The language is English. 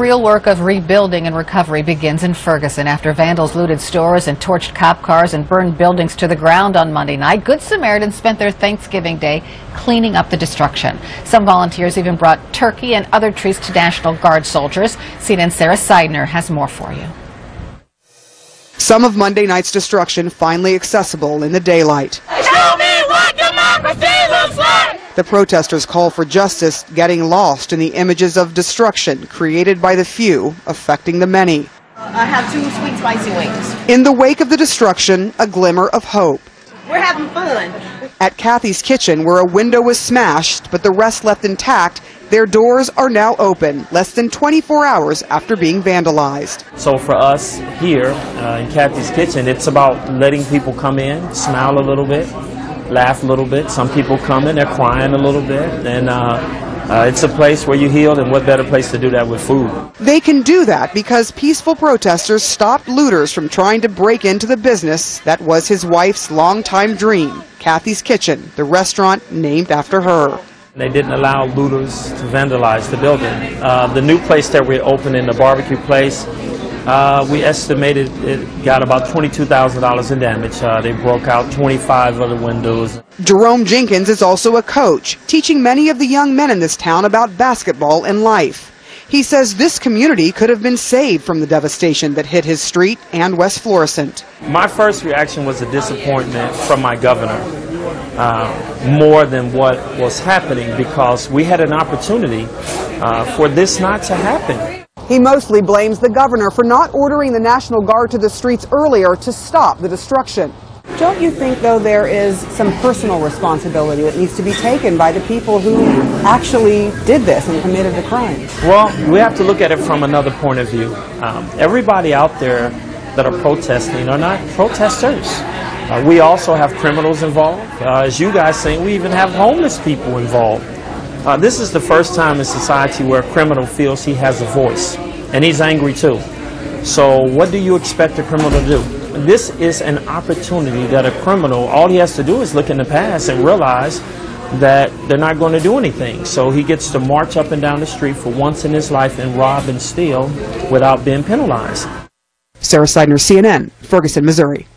real work of rebuilding and recovery begins in Ferguson after vandals looted stores and torched cop cars and burned buildings to the ground on Monday night. Good Samaritans spent their Thanksgiving Day cleaning up the destruction. Some volunteers even brought turkey and other treats to National Guard soldiers. CNN's Sara Sidner has more for you. Some of Monday night's destruction finally accessible in the daylight. Show me what democracy looks like! The protesters' call for justice getting lost in the images of destruction created by the few, affecting the many. I have 2 sweet spicy wings. In the wake of the destruction, a glimmer of hope. We're having fun. At Cathy's kitchen, where a window was smashed but the rest left intact, their doors are now open, less than 24 hours after being vandalized. So for us here in Cathy's kitchen, it's about letting people come in, smile a little bit, laugh a little bit. Some people come in, they're crying a little bit, and it's a place where you heal, and what better place to do that with food. They can do that because peaceful protesters stopped looters from trying to break into the business that was his wife's longtime dream, Cathy's Kitchen, the restaurant named after her. They didn't allow looters to vandalize the building. The new place that we're opening, the barbecue place, we estimated it got about $22,000 in damage. They broke out 25 other windows. Jerome Jenkins is also a coach, teaching many of the young men in this town about basketball and life. He says this community could have been saved from the devastation that hit his street and West Florissant. My first reaction was a disappointment from my governor, more than what was happening, because we had an opportunity for this not to happen. He mostly blames the governor for not ordering the National Guard to the streets earlier to stop the destruction. Don't you think, though, there is some personal responsibility that needs to be taken by the people who actually did this and committed the crime? Well, we have to look at it from another point of view. Everybody out there that are protesting are not protesters. We also have criminals involved. As you guys say, we even have homeless people involved. This is the first time in society where a criminal feels he has a voice, and he's angry too. So what do you expect a criminal to do? This is an opportunity that a criminal, all he has to do is look in the past and realize that they're not going to do anything. So he gets to march up and down the street for once in his life and rob and steal without being penalized. Sara Sidner, CNN, Ferguson, Missouri.